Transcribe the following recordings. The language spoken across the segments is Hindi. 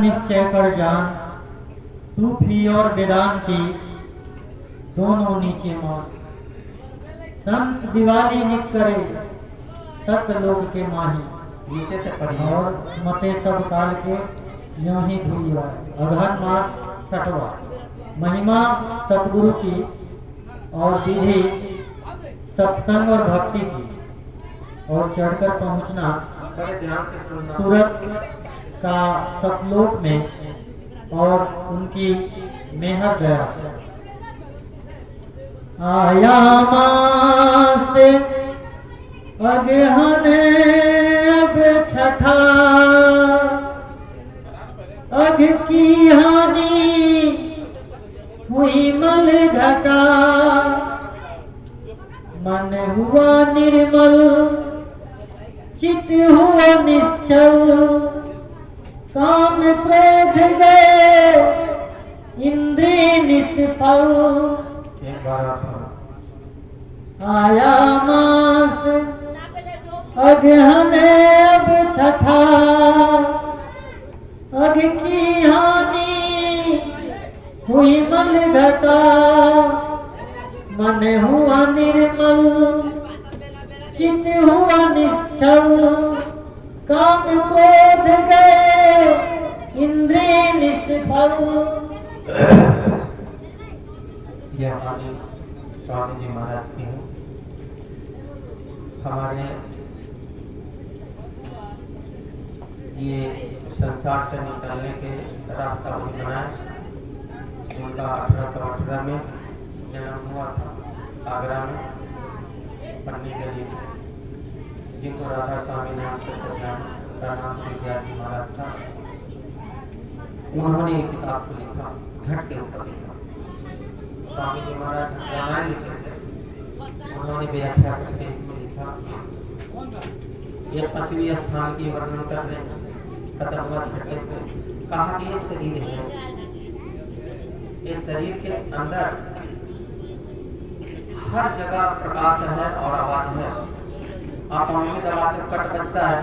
निश्चय कर जान, सूफी और वेदांती दोनों नीचे मान। संत दिवाली नित करे, सतलोक के माही। नीचे से पढ़िए। और मते सब काल के यूं ही धुलिया। अगहन मास 6वां। महिमा सतगुरु की और विधि सत्संग और भक्ति की, और चढ़कर पहुंचना थोड़े ध्यान से सुनना। सूरत का सतलोक में और उनकी मेहर गया। आया मास अगहन अब छठा, अघ की हानि हुई मल घटा। मन हुआ निर्मल, चित हुआ निश्चल, काम क्रोध गए, इंद्रिय निष्फल। एक बार आप आया मास अगहन अब छठा, अघ की हानि हुई मल घटा। मन हुआ निर्मल, चित हुआ निश्चल, काम क्रोध गए, इंद्रिय निष्फल। यह वाणी स्वामी जी महाराज की है। हमारे ये संसार से निकलने के रास्ता वही बनाए। उनका 1818 में जन्म हुआ था आगरा में, पन्नी गली में, जिनको राधा स्वामी नाम से सज्ञान का नाम सिद्धार्थी महाराज था। उन्होंने एक किताब को लिखा, घट के ऊपर लिखा। स्वामी जी महाराज रामायण लिखे थे, उन्होंने व्याख्या करके इसमें लिखा। ये 5वें स्थान की वर्णन कर रहे हैं, खत्म हुआ 6वें पे। कहा कि ये शरीर है, इस शरीर के अंदर हर जगह प्रकाश है और आवाज है। आप उंगली दबाते कट बजता है,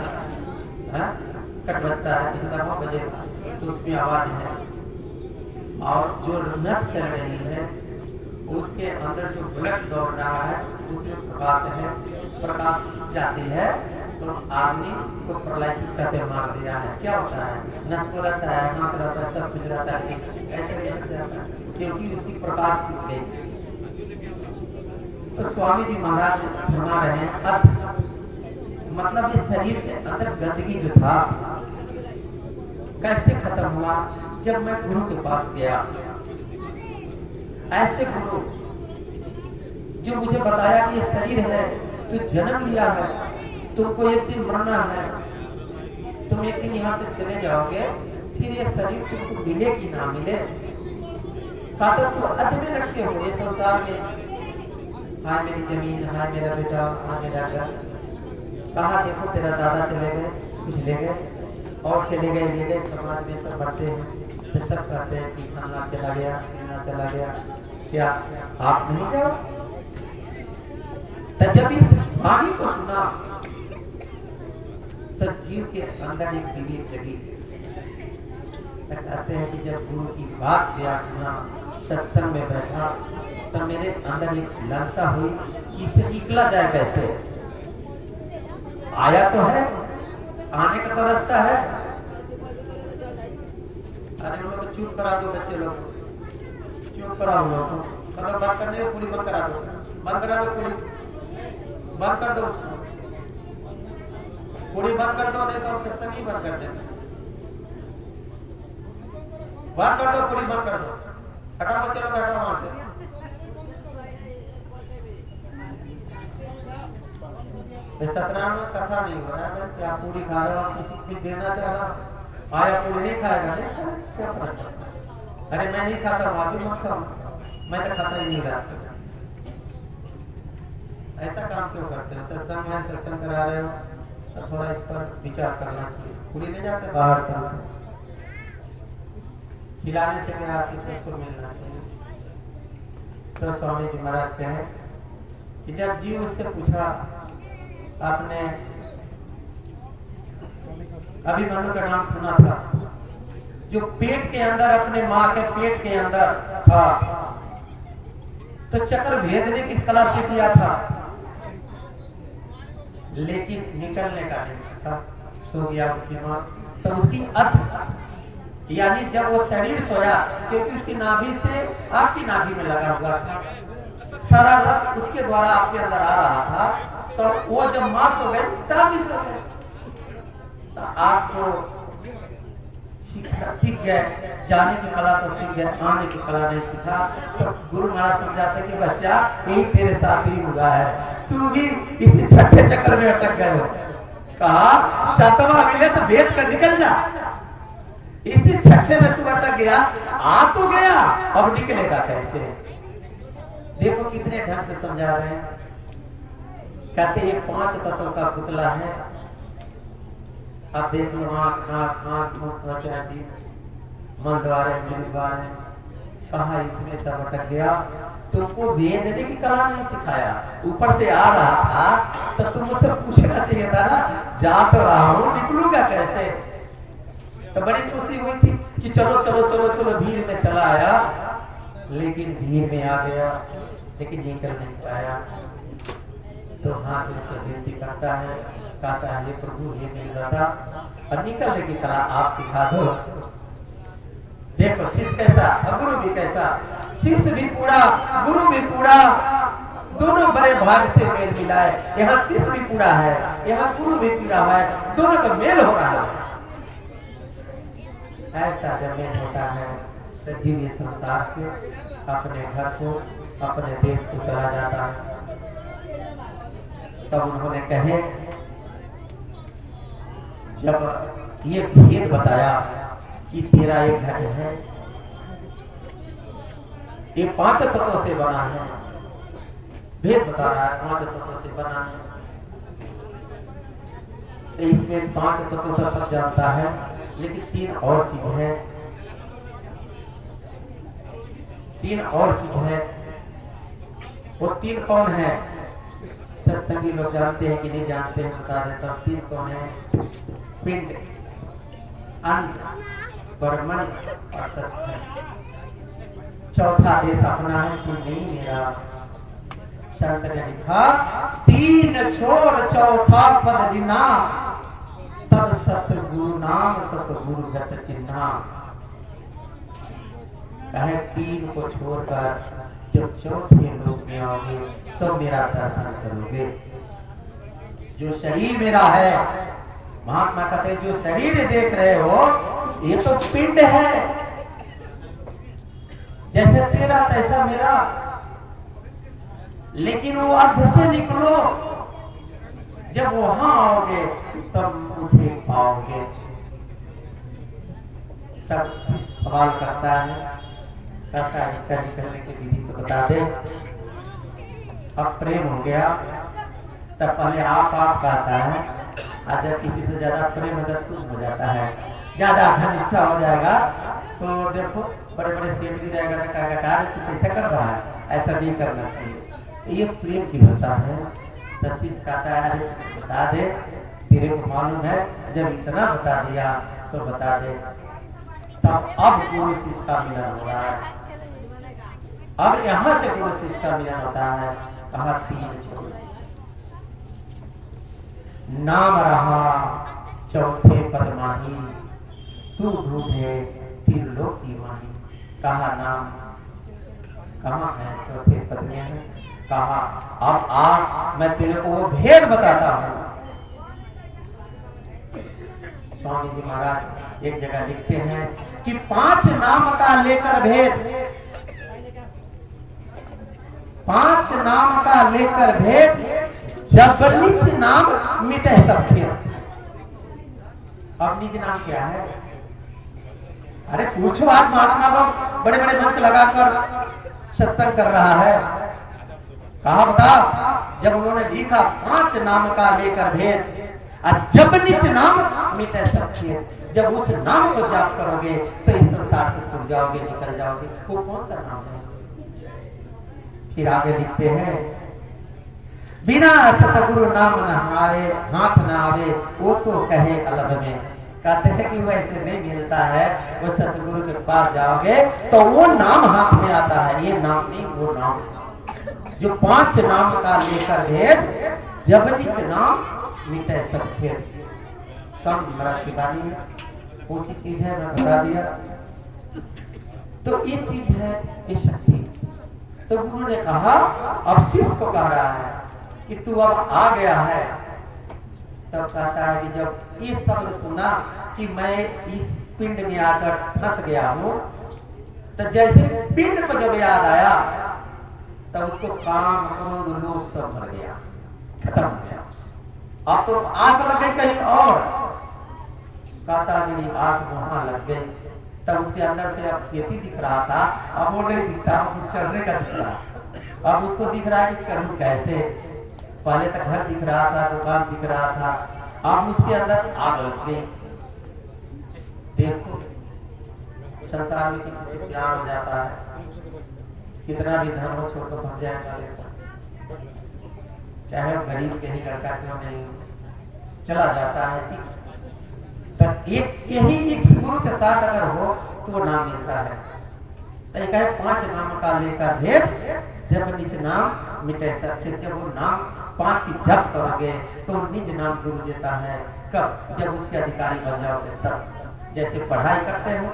कट बजता है, किसी तरह बजेगा तो उसमें आवाज है। और जो नस चल रही है उसके अंदर जो ब्लड दौड़ रहा है उसमें प्रकाश है। प्रकाश जाती है तो आदमी को पैरालिसिस का मार दिया है। क्या होता है? नस तो रहता है, हाथ रहता है, सब कुछ रहता है, ऐसे नहीं जाता है क्योंकि उसकी प्रकाश खींच गई। तो स्वामी जी महाराज फरमा रहे हैं अर्थ, मतलब ये शरीर के अंदर गंदगी जो था कैसे खत्म हुआ? जब मैं गुरु के पास गया, ऐसे गुरु जो मुझे बताया कि ये शरीर है, तो जन्म लिया है, तुमको एक दिन मरना है, तुम एक दिन यहाँ से चले जाओगे, फिर ये शरीर तुमको मिले कि ना मिले। कहा तो अध में लटके हो ये संसार में। हाय मेरी जमीन, हाय मेरा बेटा, हाय मेरा घर। कहा देखो तेरा दादा चले गए, कुछ ले गए, और चले गए ले गए। समाज में सब बढ़ते हैं तो सब कहते हैं कि फलना चला गया, फलना चला गया, क्या आप नहीं जाओ? तो जब इस वाणी को सुना तो जीव के अंदर एक विवेक जगी। कहते हैं कि जब गुरु की बात गया सुना, सत्संग में बैठा, तो मेरे अंदर एक लालसा हुई कि इसे निकला जाए कैसे। आया तो है, आने का तो रास्ता है। अरे उन लोग चुप करा दो, बच्चे लोग चुप करा दो, मतलब बात करने को पूरी बंद करा दो, बंद करा दो, पूरी बंद कर दो, पूरी बंद कर दो, नहीं तो सत्संग ही बंद कर देना। बंद कर दो, पूरी बंद कर दो, हटाओ बच्चे लोग, हटाओ वहां से। सत्यनारायण में कथा नहीं हो रहा है, क्या पूरी खा रहे हो आप? किसी को देना चाह रहा हूं, आया पूरी नहीं खाएगा, नहीं क्या फर्क पड़ता? अरे मैं नहीं खाता हूं, आप भी मत खाओ, मैं तो खाता ही नहीं रहा। ऐसा काम क्यों करते हो? सत्संग है, सत्संग करा रहे हो तो थोड़ा इस पर विचार करना चाहिए। पूरी ले जाते बाहर तरफ, खिलाने से क्या किसको को मिलना चाहिए। तो स्वामी जी महाराज कहे कि जब जीव उससे पूछा, आपने अभिमन्यु का नाम सुना था, जो पेट के अंदर, अपने माँ के पेट के अंदर था, तो चक्र भेदने किस कला से किया था, लेकिन निकलने का नहीं सीखा। सो गया उसकी माँ। तो उसकी अध यानी जब वो शरीर सोया, क्योंकि उसकी नाभि से आपकी नाभि में लगा हुआ था, सारा रस उसके द्वारा आपके अंदर आ रहा था, तो वो जब मां सो गए तब भी सो गए। तो आपको सीख गए, जाने की कला तो सीख गए, आने की कला नहीं सीखा। तो गुरु महाराज समझाते कि बच्चा यही तेरे साथ ही हुआ है, तू भी इसी छठे चक्र में अटक गए हो। कहा शतवा मिले तो भेद कर निकल जा, इसी छठे में तू अटक गया, आ तो गया, अब निकलेगा कैसे। देखो कितने ढंग से समझा रहे हैं। कहते ये 5 तत्वों का पुतला है। अब देख लो आँख, नाक, कान, मुंह, त्वचा, जीभ, मन द्वारे, मन द्वारे, कहा इसमें सब अटक गया। तुमको वेदने की कला नहीं सिखाया, ऊपर से आ रहा था तो तुम मुझसे पूछना चाहिए था ना, जा तो रहा हूँ, निकलूंगा कैसे। तो बड़ी खुशी हुई थी कि चलो चलो चलो चलो, भीड़ में चला आया, लेकिन भीड़ में आ गया, लेकिन निकल नहीं पाया। तो हाथ जोड़कर विनती करता है, कहता है हे प्रभु, हे मेरी दादा, और निकलने की कला आप सिखा दो। देखो शिष्य कैसा और गुरु भी कैसा, शिष्य भी पूरा, गुरु भी पूरा, दोनों बड़े भाग से मेल मिला है। यहाँ शिष्य भी पूरा है, यहाँ गुरु भी पूरा है, दोनों का मेल हो रहा है। ऐसा जब मेल होता है तो जीव ये संसार से अपने घर को, अपने देश को चला जाता है। तब उन्होंने कहे, जब ये भेद बताया कि तेरा एक घर है, ये 5 तत्वों से बना है, भेद बता रहा है 5 तत्वों से बना है। इसमें 5 तत्वों का सब जानता है, लेकिन 3 और चीज है, 3 और चीज है। वो 3 कौन है? सत्संगी लोग जानते हैं कि नहीं जानते हैं, बता देता हूँ। 3 कौन है? पिंड, अंड, ब्रह्मन और सचखंड। चौथा देश अपना है कि नहीं मेरा। संत ने लिखा, 3 छोर चौथा पद जिना, तब सतगुरु नाम सतगुरु गत चिन्हा। कहे 3 को छोड़कर जब चौथे लोक में आओगे तो मेरा दर्शन करोगे। जो शरीर मेरा है, महात्मा कहते हैं जो शरीर देख रहे हो ये तो पिंड है, जैसे तेरा तैसा मेरा, लेकिन वो अर्ध से निकलो, जब वहां आओगे तब मुझे पाओगे। तब सवाल करता है, कहता है इसका निकलने की विधि तो बता दे। अब प्रेम हो गया, तब पहले आप कहता है, और जब किसी से ज्यादा प्रेम हो जाता है, ज्यादा घनिष्ठा हो जाएगा, तो देखो बड़े बड़े सेठ भी रहेगा तो कहेगा कार्य तू कैसे कर रहा है, ऐसा नहीं करना चाहिए। ये प्रेम की भाषा है। तो शिष्य कहता है, अरे बता दे, तेरे को मालूम है, जब इतना बता दिया तो बता दे। तब अब गुरु शिष्य का मिलन हो रहा है। अब यहाँ से गुरु शिष्य का मिलन होता है। कहा 3 छोड़, नाम रहा चौथे पद माही, तू ढूंढे त्रिलोक की माही। कहा नाम कहाँ है? चौथे पद में है। कहा अब आ, मैं तेरे को वो भेद बताता हूँ। स्वामी जी महाराज एक जगह लिखते हैं कि 5 नाम का लेकर भेद, 5 नाम का लेकर भेद, जब निज नाम मिटे सब खेद। अब निज नाम क्या है? अरे पूछो, आज महात्मा लोग बड़े बड़े मंच लगाकर सत्संग कर रहा है। कहा बता, जब उन्होंने लिखा 5 नाम का लेकर भेद, और जब निज नाम मिटे सब खेद, जब उस नाम को जाप करोगे तो इस संसार से छूट जाओगे, निकल जाओगे। वो कौन सा नाम है? फिर आगे लिखते हैं, बिना सतगुरु नाम न आवे, हाथ न आवे, वो तो कहे अलग में। कहते हैं कि वैसे नहीं मिलता है। वो सतगुरु के पास जाओगे तो वो नाम हाथ में आता है, ये नाम नहीं वो नाम जो 5 नाम का लेकर भेद, जब निज नाम मिटे सब खेद। कम मराठी वाणी है, ऊंची चीज है, मैं बता दिया। तो ये चीज है, ये शक्ति। तो गुरु ने कहा, अब शिष्य को कह रहा है कि तू अब आ गया है। तब कहता है कि जब ये शब्द सुना कि मैं इस पिंड में आकर फंस गया हूं, तो जैसे पिंड को जब याद आया तब उसको काम क्रोध लोभ सब भर गया, खत्म हो गया। अब तो आस लग गई कहीं और। कहता मेरी आस वहां लग गई। तब उसके अंदर से अब खेती दिख रहा था, अब वो नहीं दिखता, अब चढ़ने का दिख रहा। अब उसको दिख रहा है कि चढ़ूं कैसे। पहले तक घर दिख रहा था, दुकान दिख रहा था, अब उसके अंदर आग लग गई। देखो संसार में किसी से प्यार हो जाता है, कितना भी धन हो छोड़ को भाग जाएगा लेकर, चाहे वो गरीब के ही लड़का क्यों नहीं हो, चला जाता है। इक्स तो एक यही इक्स गुरु के साथ अगर हो तो वो नाम मिलता है। तो एक है 5 नाम का लेकर भेद, जब निज नाम मिटे सब खेद। जब वो नाम 5 की जप करोगे तो निज नाम गुरु देता है। कब? जब उसके अधिकारी बन जाओगे तब। जैसे पढ़ाई करते हो,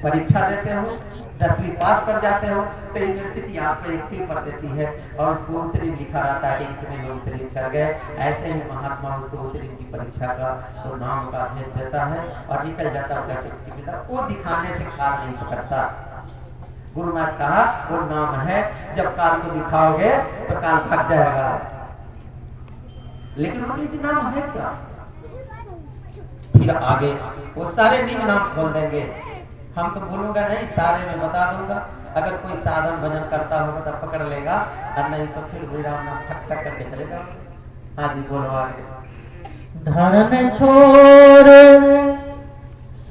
परीक्षा देते हो, 10वीं पास कर जाते हो तो यूनिवर्सिटी आपको एक पेपर देती है और उसको उत्तीर्ण लिखा रहता है कि इतने लोग उत्तीर्ण कर गए। ऐसे ही महात्मा उसको उत्तीर्ण की परीक्षा का तो नाम का भेद देता है और निकल जाता है सर्टिफिकेट। वो दिखाने से काल नहीं पकड़ता। गुरु महाराज कहा वो नाम है, जब काल को दिखाओगे तो काल भाग जाएगा। लेकिन वो निज नाम है क्या? फिर आगे वो सारे निज नाम खोल देंगे। हम तो भूलूंगा नहीं, सारे में बता दूंगा। अगर कोई साधन भजन करता होगा तो पकड़ लेगा, और नहीं तो फिर विराम नाम ठक ठक करके चलेगा। हाँ जी बोलो आगे। धरन छोड़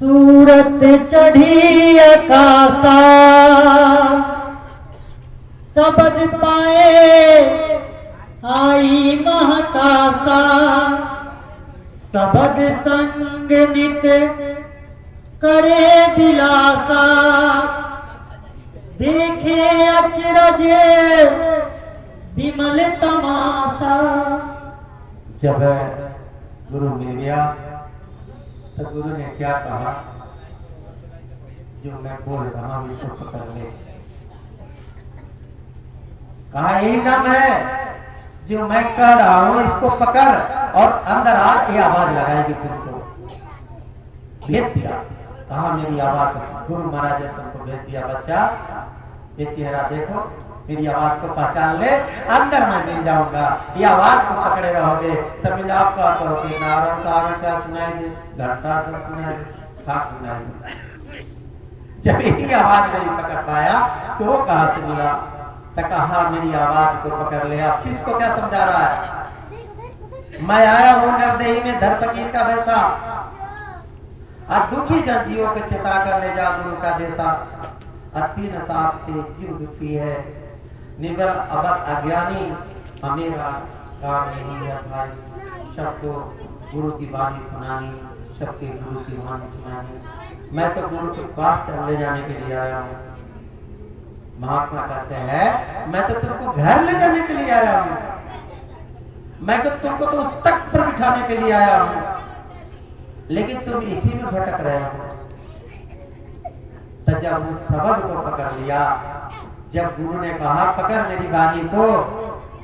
सूरत चढ़ी आकाशा, सबद पाए आई महाकाशा, सबद संग नित करे दिलासा, देखे अचरज विमल तमाशा। जब गुरु मिल गया तो गुरु ने क्या कहा, जो मैं बोल रहा हूं इसको पकड़ ले। कहा यही नाम है जो मैं कह रहा हूं, इसको पकड़ और अंदर आ, ये आवाज लगाएगी तुमको। भेज दिया। कहा मेरी आवाज, गुरु महाराज ने तुमको भेज दिया, बच्चा ये चेहरा देखो, मेरी आवाज को पहचान ले, अंदर मैं मिल जाऊंगा। ये आवाज को पकड़े रहोगे तब मिल आपका तो कि नारायण साहब क्या सुनाई दे, घंटा सब सुनाई दे, खाक सुनाई दे। जब यही आवाज नहीं पकड़ पाया तो वो कहां से मिला? तो कहा मेरी आवाज को पकड़ ले। आप शिष्य को क्या समझा रहा है? मैं आया हूं निर्देही में धर्मकीर का वैसा, दुखी जन जीवों को चेता कर ले जा गुरु का देशा। अतीन ताप से जीव दुखी है, निबल अब अज्ञानी हमेरा काम नहीं है भाई। सबको गुरु की वाणी सुनाई, सबके गुरु की वाणी सुनाई। मैं तो गुरु के पास से ले जाने के लिए आया हूँ। महात्मा कहते हैं मैं तो तुमको घर ले जाने के लिए आया हूँ, मैं तो तुमको तो उस तक पर बिठाने के लिए आया हूँ, लेकिन तुम इसी में भटक रहे हो। तो जब उस शब्द को पकड़ लिया, जब गुरु ने कहा पकड़ मेरी वाणी को,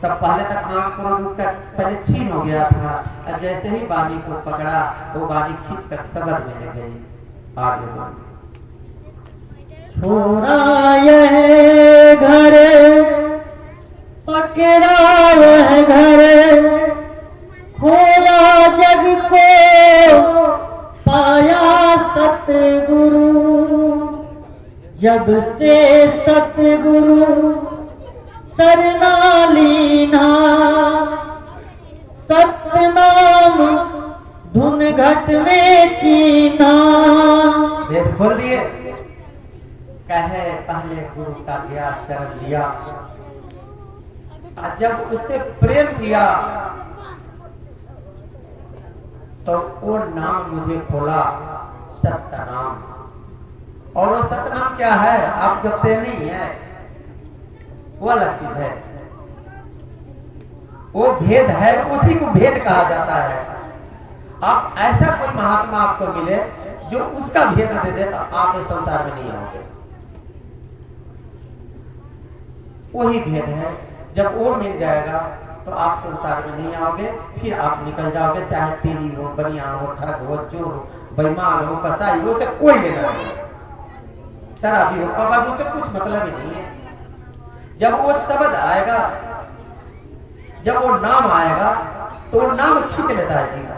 तब पहले तक काम क्रोध उसका पहले छीन हो गया था, और जैसे ही वाणी को पकड़ा वो वाणी खींचकर शब्द में ले गई। आगे बोल। छोड़ा यह घर पकड़ा वह घर, खोला जग को पाया सतगुरु। जब से सतगुरु सरना लीना, सतनाम धुन घट में चीना। वेद खोल दिए। कहे पहले गुरु का गया शरण लिया, जब उससे प्रेम किया तो वो नाम मुझे खोला सत्य नाम। और वो सत्य नाम क्या है आप जपते नहीं है, वो अलग चीज है, वो भेद है, उसी को भेद कहा जाता है। आप ऐसा कोई महात्मा आपको मिले जो उसका भेद दे दे तो आप इस संसार में नहीं होंगे। वही भेद है, जब वो मिल जाएगा तो आप संसार में नहीं आओगे, फिर आप निकल जाओगे, चाहे तेरी हो, बनिया हो, ठग हो, चोर हो, बेईमान हो, कसाई हो, उसे कोई लेना नहीं, शराबी हो, कबाब, उसे कुछ मतलब ही नहीं है। जब वो शब्द आएगा, जब वो नाम आएगा तो वो नाम खींच लेता है जीवन।